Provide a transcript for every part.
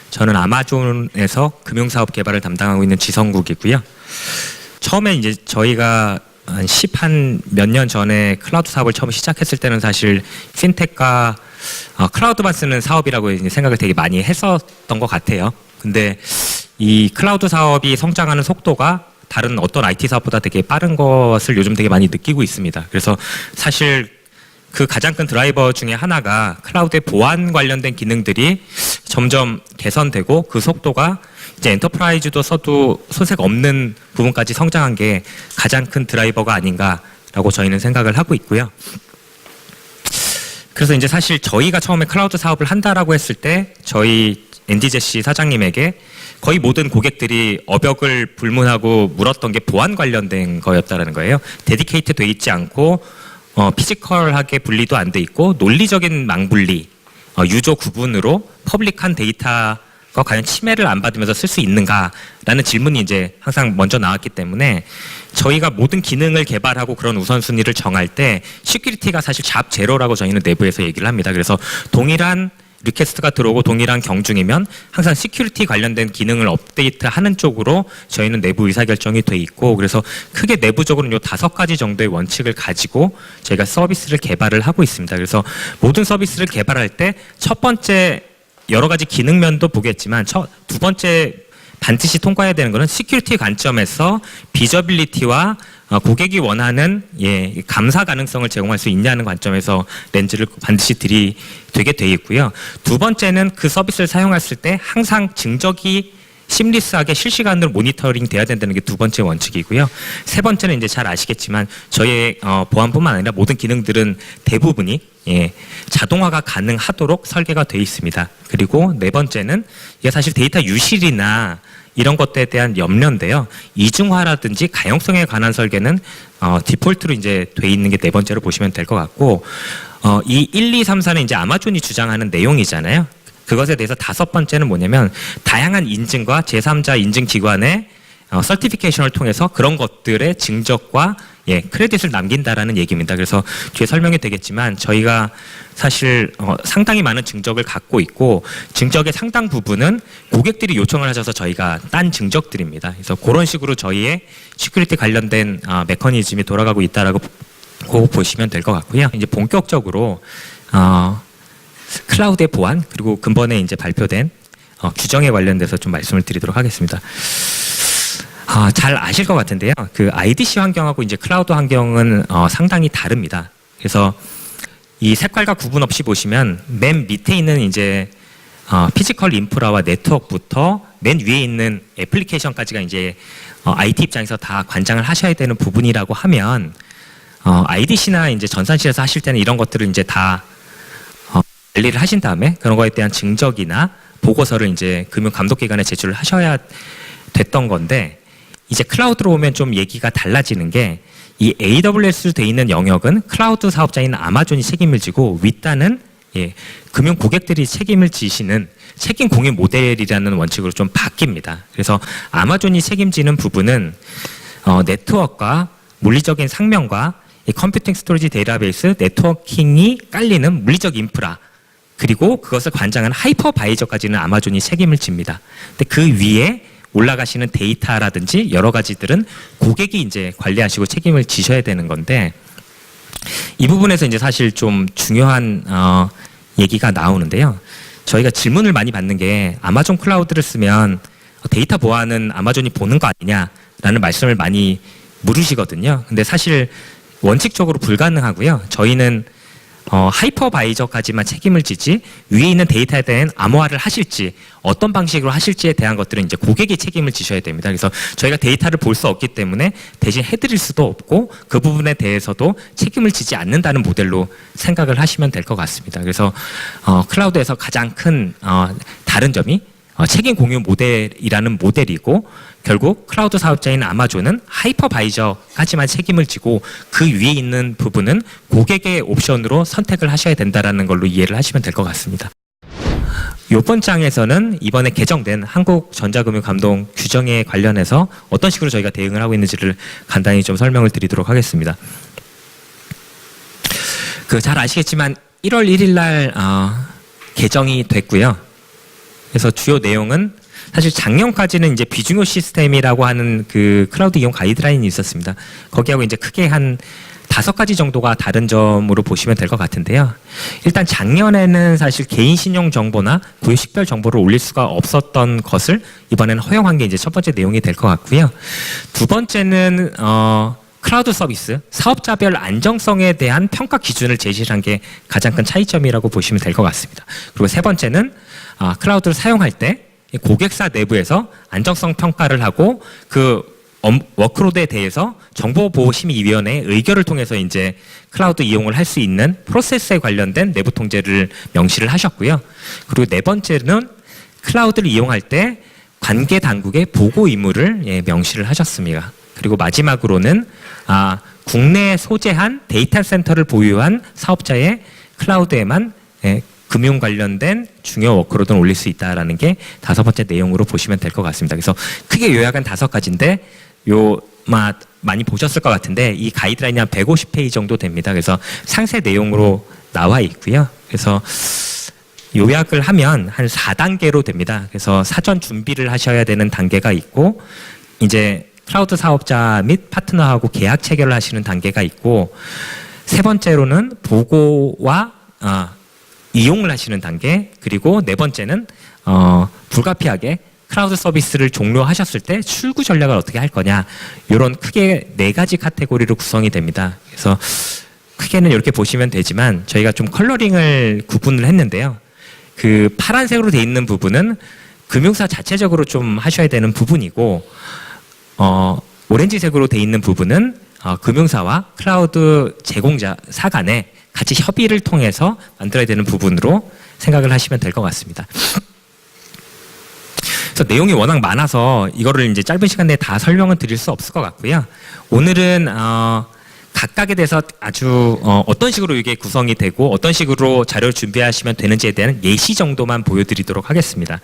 저는 아마존에서 금융사업 개발을 담당하고 있는 지성국이고요. 처음에 이제 저희가 한 몇 년 전에 클라우드 사업을 처음 시작했을 때는 사실 핀텍과 클라우드만 쓰는 사업이라고 이제 생각을 되게 많이 했었던 것 같아요. 근데 이 클라우드 사업이 성장하는 속도가 다른 어떤 IT 사업보다 되게 빠른 것을 요즘 되게 많이 느끼고 있습니다. 그래서 사실 그 가장 큰 드라이버 중에 하나가 클라우드의 보안 관련된 기능들이 점점 개선되고 그 속도가 이제 엔터프라이즈도 써도 손색 없는 부분까지 성장한 게 가장 큰 드라이버가 아닌가라고 저희는 생각을 하고 있고요. 그래서 이제 사실 저희가 처음에 클라우드 사업을 한다라고 했을 때 저희 NDJC 사장님에게 거의 모든 고객들이 어벽을 불문하고 물었던 게 보안 관련된 거였다라는 거예요. 데디케이트 돼 있지 않고 피지컬하게 분리도 안 돼 있고 논리적인 망분리, 유저 구분으로 퍼블릭한 데이터가 과연 침해를 안 받으면서 쓸 수 있는가라는 질문이 이제 항상 먼저 나왔기 때문에 저희가 모든 기능을 개발하고 그런 우선순위를 정할 때 시큐리티가 사실 잡 제로라고 저희는 내부에서 얘기를 합니다. 그래서 동일한 리퀘스트가 들어오고 동일한 경중이면 항상 시큐리티 관련된 기능을 업데이트하는 쪽으로 저희는 내부 의사결정이 돼 있고, 그래서 크게 내부적으로는 요 5가지 정도의 원칙을 가지고 저희가 서비스를 개발을 하고 있습니다. 그래서 모든 서비스를 개발할 때 첫 번째 여러 가지 기능면도 보겠지만 두 번째 반드시 통과해야 되는 것은 시큐리티 관점에서 비저빌리티와 고객이 원하는 감사 가능성을 제공할 수 있냐는 관점에서 렌즈를 반드시 들이되게 돼 있고요. 두 번째는 그 서비스를 사용했을 때 항상 증적이 심리스하게 실시간으로 모니터링 돼야 된다는 게 두 번째 원칙이고요. 세 번째는 이제 잘 아시겠지만 저희의 보안뿐만 아니라 모든 기능들은 대부분이 자동화가 가능하도록 설계가 되어 있습니다. 그리고 네 번째는 이게 사실 데이터 유실이나 이런 것들에 대한 염려인데요. 이중화라든지 가용성에 관한 설계는 디폴트로 이제 돼 있는 게 네 번째로 보시면 될 것 같고, 이 1, 2, 3, 4는 이제 아마존이 주장하는 내용이잖아요. 그것에 대해서 다섯 번째는 뭐냐면 다양한 인증과 제3자 인증 기관의 서티피케이션을 통해서 그런 것들의 증적과 크레딧을 남긴다라는 얘기입니다. 그래서 뒤에 설명이 되겠지만 저희가 사실 상당히 많은 증적을 갖고 있고 증적의 상당 부분은 고객들이 요청을 하셔서 저희가 딴 증적들입니다. 그래서 그런 식으로 저희의 시큐리티 관련된 메커니즘이 돌아가고 있다라고 보시면 될 것 같고요. 이제 본격적으로 클라우드의 보안 그리고 근본에 이제 발표된 규정에 관련돼서 좀 말씀을 드리도록 하겠습니다. 잘 아실 것 같은데요. 그 IDC 환경하고 이제 클라우드 환경은 상당히 다릅니다. 그래서 이 색깔과 구분 없이 보시면 맨 밑에 있는 이제 피지컬 인프라와 네트워크부터 맨 위에 있는 애플리케이션까지가 이제 IT 입장에서 다 관장을 하셔야 되는 부분이라고 하면 IDC나 이제 전산실에서 하실 때는 이런 것들을 이제 다 관리를 하신 다음에 그런 거에 대한 증적이나 보고서를 이제 금융감독기관에 제출을 하셔야 됐던 건데, 이제 클라우드로 오면 좀 얘기가 달라지는 게 이 AWS로 돼 있는 영역은 클라우드 사업자인 아마존이 책임을 지고 윗단은 금융 고객들이 책임을 지시는 책임 공유 모델이라는 원칙으로 좀 바뀝니다. 그래서 아마존이 책임지는 부분은 네트워크와 물리적인 상명과 이 컴퓨팅 스토리지 데이터베이스 네트워킹이 깔리는 물리적 인프라, 그리고 그것을 관장하는 하이퍼바이저까지는 아마존이 책임을 집니다. 근데 그 위에 올라가시는 데이터라든지 여러 가지들은 고객이 이제 관리하시고 책임을 지셔야 되는 건데, 이 부분에서 이제 사실 좀 중요한 얘기가 나오는데요. 저희가 질문을 많이 받는 게 아마존 클라우드를 쓰면 데이터 보안은 아마존이 보는 거 아니냐라는 말씀을 많이 물으시거든요. 근데 사실 원칙적으로 불가능하고요. 저희는 하이퍼바이저까지만 책임을 지지 위에 있는 데이터에 대한 암호화를 하실지 어떤 방식으로 하실지에 대한 것들은 이제 고객이 책임을 지셔야 됩니다. 그래서 저희가 데이터를 볼 수 없기 때문에 대신 해드릴 수도 없고 그 부분에 대해서도 책임을 지지 않는다는 모델로 생각을 하시면 될 것 같습니다. 그래서 클라우드에서 가장 큰 다른 점이 책임 공유 모델이라는 모델이고, 결국 클라우드 사업자인 아마존은 하이퍼바이저까지만 책임을 지고 그 위에 있는 부분은 고객의 옵션으로 선택을 하셔야 된다는 걸로 이해를 하시면 될 것 같습니다. 이번 장에서는 이번에 개정된 한국전자금융감독 규정에 관련해서 어떤 식으로 저희가 대응을 하고 있는지를 간단히 좀 설명을 드리도록 하겠습니다. 잘 아시겠지만 1월 1일 날 개정이 됐고요. 그래서 주요 내용은 사실 작년까지는 이제 비중요 시스템이라고 하는 그 클라우드 이용 가이드라인이 있었습니다. 거기하고 이제 크게 한 5가지 정도가 다른 점으로 보시면 될 것 같은데요. 일단 작년에는 사실 개인 신용 정보나 구역 식별 정보를 올릴 수가 없었던 것을 이번에는 허용한 게 이제 첫 번째 내용이 될 것 같고요. 두 번째는 클라우드 서비스, 사업자별 안정성에 대한 평가 기준을 제시한 게 가장 큰 차이점이라고 보시면 될 것 같습니다. 그리고 세 번째는 클라우드를 사용할 때 고객사 내부에서 안정성 평가를 하고 그 워크로드에 대해서 정보보호심의위원회의 의결을 통해서 이제 클라우드 이용을 할 수 있는 프로세스에 관련된 내부 통제를 명시를 하셨고요. 그리고 네 번째는 클라우드를 이용할 때 관계 당국의 보고 의무를 명시를 하셨습니다. 그리고 마지막으로는 국내에 소재한 데이터 센터를 보유한 사업자의 클라우드에만 금융 관련된 중요 워크로드는 올릴 수 있다라는 게 5번째 내용으로 보시면 될 것 같습니다. 그래서 크게 요약은 5가지인데 많이 보셨을 것 같은데 이 가이드라인이 한 150페이지 정도 됩니다. 그래서 상세 내용으로 나와 있고요. 그래서 요약을 하면 한 4단계로 됩니다. 그래서 사전 준비를 하셔야 되는 단계가 있고 이제 클라우드 사업자 및 파트너하고 계약 체결을 하시는 단계가 있고 세 번째로는 보고와 이용을 하시는 단계, 그리고 네 번째는 불가피하게 클라우드 서비스를 종료하셨을 때 출구 전략을 어떻게 할 거냐, 이런 크게 4가지 카테고리로 구성이 됩니다. 그래서 크게는 이렇게 보시면 되지만 저희가 좀 컬러링을 구분을 했는데요. 그 파란색으로 되어 있는 부분은 금융사 자체적으로 좀 하셔야 되는 부분이고 오렌지색으로 되어 있는 부분은 금융사와 클라우드 제공자사 간에 같이 협의를 통해서 만들어야 되는 부분으로 생각을 하시면 될 것 같습니다. 그래서 내용이 워낙 많아서 이거를 이제 짧은 시간 내에 다 설명은 드릴 수 없을 것 같고요. 오늘은 각각에 대해서 아주 어떤 식으로 이게 구성이 되고 어떤 식으로 자료를 준비하시면 되는지에 대한 예시 정도만 보여드리도록 하겠습니다.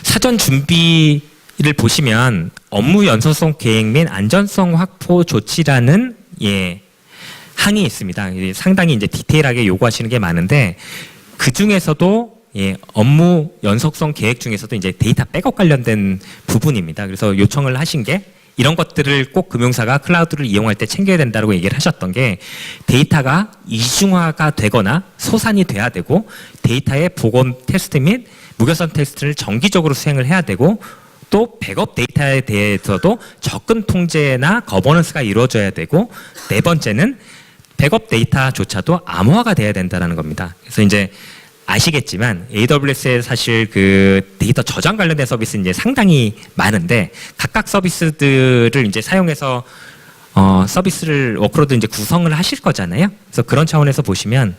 사전 준비를 보시면 업무 연속성 계획 및 안전성 확보 조치라는 항이 있습니다. 상당히 이제 디테일하게 요구하시는 게 많은데 그 중에서도 업무 연속성 계획 중에서도 이제 데이터 백업 관련된 부분입니다. 그래서 요청을 하신 게 이런 것들을 꼭 금융사가 클라우드를 이용할 때 챙겨야 된다고 얘기를 하셨던 게 대이터가 이중화가 되거나 소산이 돼야 되고 데이터의 복원 테스트 및 무결성 테스트를 정기적으로 수행을 해야 되고 또 백업 데이터에 대해서도 접근 통제나 거버넌스가 이루어져야 되고 네 번째는 백업 데이터조차도 암호화가 돼야 된다는 겁니다. 그래서 이제 아시겠지만 AWS에 사실 그 데이터 저장 관련된 서비스는 이제 상당히 많은데 각각 서비스들을 이제 사용해서 서비스를 워크로드 이제 구성을 하실 거잖아요. 그래서 그런 차원에서 보시면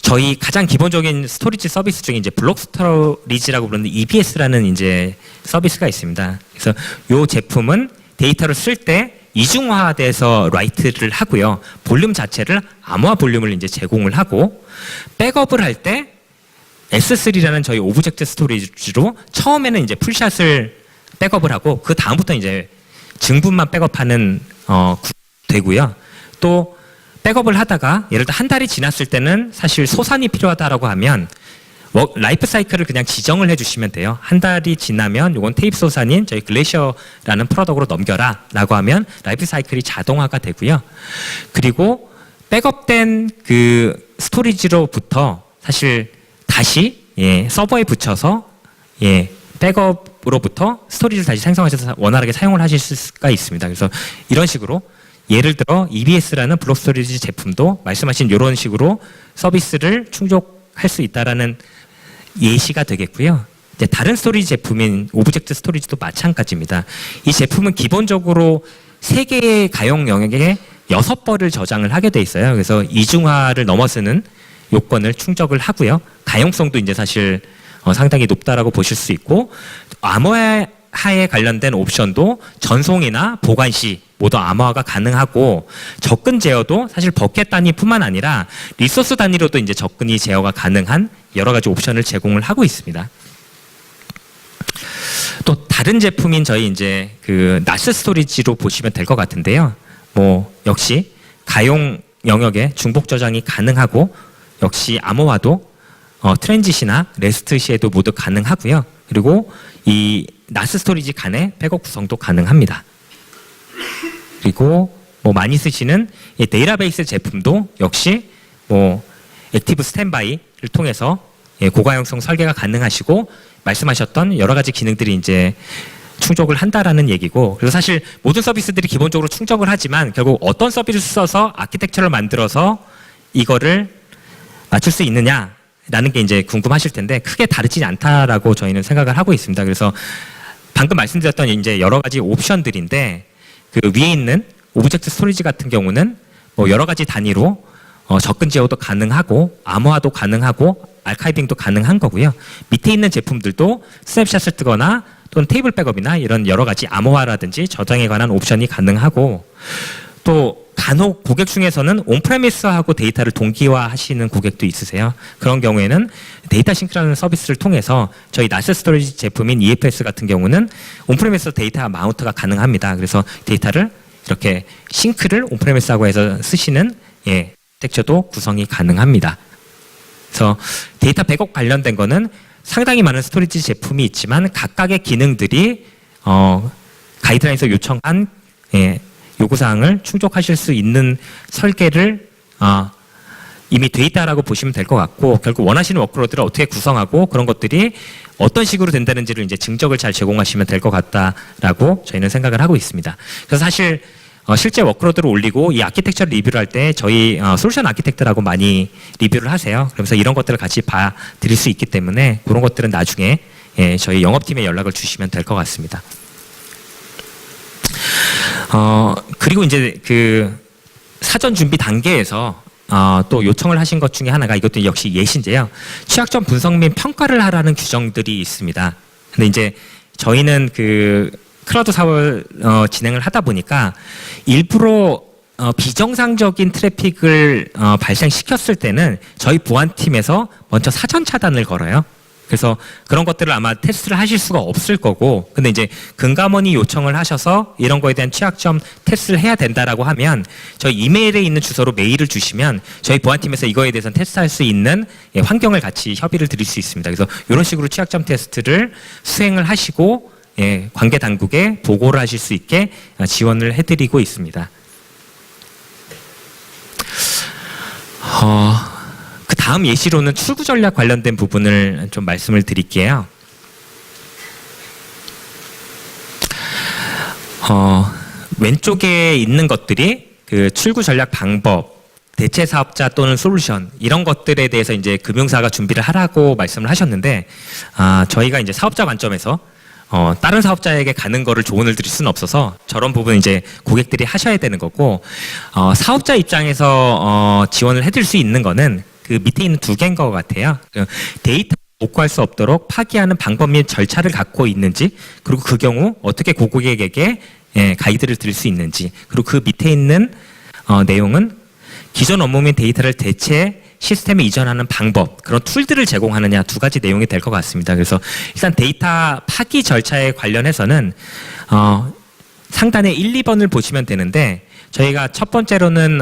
저희 가장 기본적인 스토리지 서비스 중에 이제 블록 스토리지라고 부르는 EBS라는 이제 서비스가 있습니다. 그래서 이 제품은 데이터를 쓸 때 이중화돼서 라이트를 하고요. 볼륨 자체를 암호화 볼륨을 이제 제공을 하고 백업을 할 때 S3라는 저희 오브젝트 스토리지로 처음에는 이제 풀샷을 백업을 하고 그 다음부터 이제 증분만 백업하는 되고요. 또 백업을 하다가 예를 들어 한 달이 지났을 때는 사실 소산이 필요하다라고 하면 라이프 사이클을 그냥 지정을 해주시면 돼요. 한 달이 지나면 이건 테이프 소산인 저희 글래셔라는 프로덕트로 넘겨라 라고 하면 라이프 사이클이 자동화가 되고요. 그리고 백업된 그 스토리지로부터 사실 다시 서버에 붙여서 백업으로부터 스토리지를 다시 생성하셔서 원활하게 사용을 하실 수가 있습니다. 그래서 이런 식으로 예를 들어 EBS라는 블록 스토리지 제품도 말씀하신 이런 식으로 서비스를 충족할 수 있다라는 예시가 되겠고요. 이제 다른 스토리지 제품인 오브젝트 스토리지도 마찬가지입니다. 이 제품은 기본적으로 3개의 가용 영역에 6번을 저장을 하게 돼 있어요. 그래서 이중화를 넘어서는 요건을 충족을 하고요. 가용성도 이제 사실 상당히 높다라고 보실 수 있고 암호화에 관련된 옵션도 전송이나 보관 시 모두 암호화가 가능하고 접근 제어도 사실 버켓 단위뿐만 아니라 리소스 단위로도 이제 접근이 제어가 가능한 여러 가지 옵션을 제공을 하고 있습니다. 또 다른 제품인 저희 이제 그 나스 스토리지로 보시면 될 것 같은데요. 뭐 역시 가용 영역에 중복 저장이 가능하고 역시 암호화도 트랜짓이나 레스트 시에도 모두 가능하고요. 그리고 이 나스 스토리지 간의 백업 구성도 가능합니다. 그리고 뭐 많이 쓰시는 이 데이터베이스 제품도 역시 뭐 액티브 스탠바이를 통해서 고가형성 설계가 가능하시고 말씀하셨던 여러 가지 기능들이 이제 충족을 한다라는 얘기고, 그래서 사실 모든 서비스들이 기본적으로 충족을 하지만 결국 어떤 서비스를 써서 아키텍처를 만들어서 이거를 맞출 수 있느냐라는 게 이제 궁금하실 텐데 크게 다르지 않다라고 저희는 생각을 하고 있습니다. 그래서 방금 말씀드렸던 이제 여러 가지 옵션들인데 그 위에 있는 오브젝트 스토리지 같은 경우는 뭐 여러 가지 단위로 접근 제어도 가능하고 암호화도 가능하고 아카이빙도 가능한 거고요. 밑에 있는 제품들도 스냅샷을 뜨거나 또는 테이블 백업이나 이런 여러 가지 암호화라든지 저장에 관한 옵션이 가능하고, 또 간혹 고객 중에서는 온프레미스하고 데이터를 동기화하시는 고객도 있으세요. 그런 경우에는 데이터 싱크라는 서비스를 통해서 저희 나스 스토리지 제품인 EFS 같은 경우는 온프레미스 데이터 마운트가 가능합니다. 그래서 데이터를 이렇게 싱크를 온프레미스하고 해서 쓰시는 텍처도 구성이 가능합니다. 그래서 데이터 백업 관련된 거는 상당히 많은 스토리지 제품이 있지만 각각의 기능들이 가이드라인에서 요청한 요구사항을 충족하실 수 있는 설계를 이미 돼 있다라고 보시면 될 것 같고, 결국 원하시는 워크로드를 어떻게 구성하고 그런 것들이 어떤 식으로 된다는지를 이제 증적을 잘 제공하시면 될 것 같다라고 저희는 생각을 하고 있습니다. 그래서 사실 실제 워크로드를 올리고 이 아키텍처를 리뷰를 할 때 저희 솔루션 아키텍트라고 많이 리뷰를 하세요. 그러면서 이런 것들을 같이 봐드릴 수 있기 때문에 그런 것들은 나중에 저희 영업팀에 연락을 주시면 될 것 같습니다. 그리고 이제 그 사전 준비 단계에서 또 요청을 하신 것 중에 하나가, 이것도 역시 예시인데요. 취약점 분석 및 평가를 하라는 규정들이 있습니다. 근데 이제 저희는 그 클라우드 사업을 진행을 하다 보니까 일부러 비정상적인 트래픽을 발생시켰을 때는 저희 보안팀에서 먼저 사전 차단을 걸어요. 그래서 그런 것들을 아마 테스트를 하실 수가 없을 거고, 근데 이제 금감원이 요청을 하셔서 이런 거에 대한 취약점 테스트를 해야 된다라고 하면 저희 이메일에 있는 주소로 메일을 주시면 저희 보안팀에서 이거에 대해서 테스트할 수 있는 환경을 같이 협의를 드릴 수 있습니다. 그래서 이런 식으로 취약점 테스트를 수행을 하시고 관계 당국에 보고를 하실 수 있게 지원을 해드리고 있습니다. 그 다음 예시로는 출구 전략 관련된 부분을 좀 말씀을 드릴게요. 왼쪽에 있는 것들이 그 출구 전략 방법, 대체 사업자 또는 솔루션, 이런 것들에 대해서 이제 금융사가 준비를 하라고 말씀을 하셨는데, 저희가 이제 사업자 관점에서 다른 사업자에게 가는 거를 조언을 드릴 수는 없어서 저런 부분은 이제 고객들이 하셔야 되는 거고, 사업자 입장에서 지원을 해드릴 수 있는 거는 그 밑에 있는 두 개인 것 같아요. 데이터 복구할 수 없도록 파기하는 방법 및 절차를 갖고 있는지, 그리고 그 경우 어떻게 고객에게 가이드를 드릴 수 있는지, 그리고 그 밑에 있는 내용은 기존 업무 및 데이터를 대체 시스템에 이전하는 방법, 그런 툴들을 제공하느냐, 두 가지 내용이 될 것 같습니다. 그래서 일단 데이터 파기 절차에 관련해서는 상단에 1, 2번을 보시면 되는데, 저희가 첫 번째로는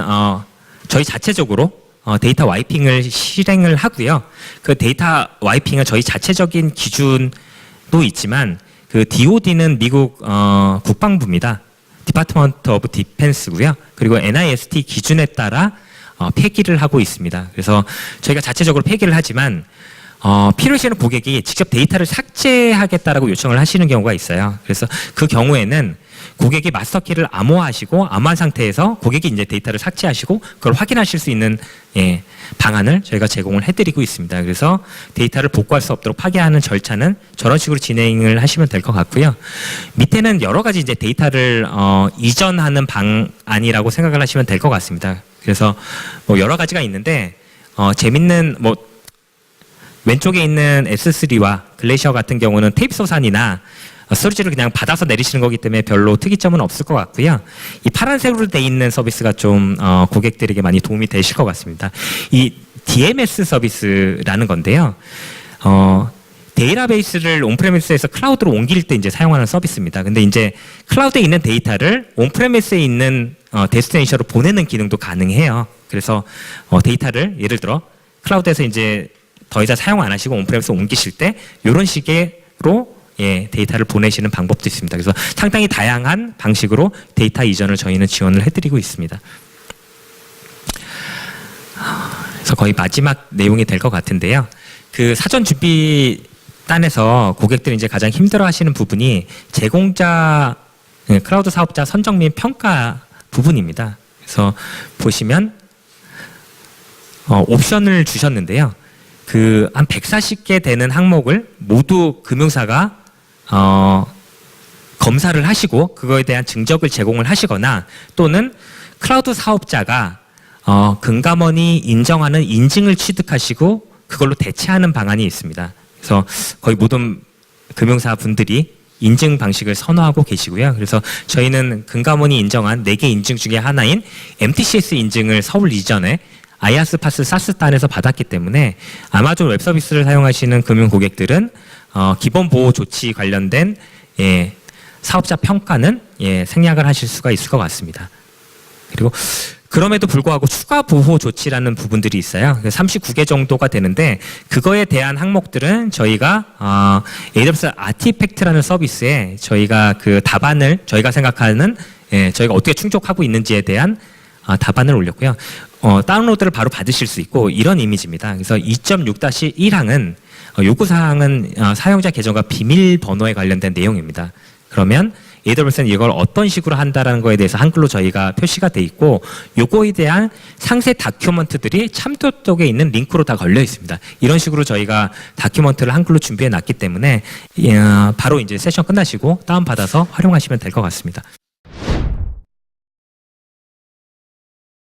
저희 자체적으로 데이터 와이핑을 실행을 하고요. 그 데이터 와이핑은 저희 자체적인 기준도 있지만 그 DOD는 미국 국방부입니다. 디파트먼트 오브 디펜스고요. 그리고 NIST 기준에 따라 폐기를 하고 있습니다. 그래서 저희가 자체적으로 폐기를 하지만 필요하시는 고객이 직접 데이터를 삭제하겠다라고 요청을 하시는 경우가 있어요. 그래서 그 경우에는 고객이 마스터키를 암호화하시고 암호한 상태에서 고객이 이제 데이터를 삭제하시고 그걸 확인하실 수 있는 방안을 저희가 제공을 해드리고 있습니다. 그래서 데이터를 복구할 수 없도록 파괴하는 절차는 저런 식으로 진행을 하시면 될 것 같고요. 밑에는 여러 가지 이제 데이터를 이전하는 방안이라고 생각을 하시면 될 것 같습니다. 그래서 뭐 여러 가지가 있는데 재밌는 뭐 왼쪽에 있는 S3와 글래시어 같은 경우는 테이프 소산이나 스토리지를 그냥 받아서 내리시는 거기 때문에 별로 특이점은 없을 것 같고요. 이 파란색으로 돼 있는 서비스가 좀 고객들에게 많이 도움이 되실 것 같습니다. 이 DMS 서비스라는 건데요. 데이터베이스를 온프레미스에서 클라우드로 옮길 때 이제 사용하는 서비스입니다. 근데 이제 클라우드에 있는 데이터를 온프레미스에 있는 데스티네이션으로 보내는 기능도 가능해요. 그래서 데이터를 예를 들어 클라우드에서 이제 더 이상 사용 안 하시고 온프레미스 옮기실 때 이런 식으로 데이터를 보내시는 방법도 있습니다. 그래서 상당히 다양한 방식으로 데이터 이전을 저희는 지원을 해드리고 있습니다. 그래서 거의 마지막 내용이 될 것 같은데요. 그 사전 준비 단에서 고객들이 이제 가장 힘들어하시는 부분이 제공자, 클라우드 사업자 선정 및 평가 부분입니다. 그래서 보시면 옵션을 주셨는데요. 그 한 140개 되는 항목을 모두 금융사가 검사를 하시고 그거에 대한 증적을 제공을 하시거나 또는 클라우드 사업자가 금감원이 인정하는 인증을 취득하시고 그걸로 대체하는 방안이 있습니다. 그래서 거의 모든 금융사 분들이 인증 방식을 선호하고 계시고요. 그래서 저희는 금감원이 인정한 4개 인증 중에 하나인 MTCS 인증을 서울 이전에 아이아스 파스 사스단에서 받았기 때문에 아마존 웹 서비스를 사용하시는 금융 고객들은 기본 보호 조치 관련된 사업자 평가는 생략을 하실 수가 있을 것 같습니다. 그리고 그럼에도 불구하고 추가 보호 조치라는 부분들이 있어요. 39개 정도가 되는데 그거에 대한 항목들은 저희가 AWS 아티팩트라는 서비스에 저희가 그 답안을 저희가 생각하는 저희가 어떻게 충족하고 있는지에 대한 답안을 올렸고요. 다운로드를 바로 받으실 수 있고 이런 이미지입니다. 그래서 2.6-1항은 요구사항은 사용자 계정과 비밀번호에 관련된 내용입니다. 그러면 AWS는 이걸 어떤 식으로 한다라는 거에 대해서 한글로 저희가 표시가 돼 있고 요거에 대한 상세 다큐먼트들이 참조 쪽에 있는 링크로 다 걸려 있습니다. 이런 식으로 저희가 다큐먼트를 한글로 준비해 놨기 때문에 바로 이제 세션 끝나시고 다운받아서 활용하시면 될 것 같습니다.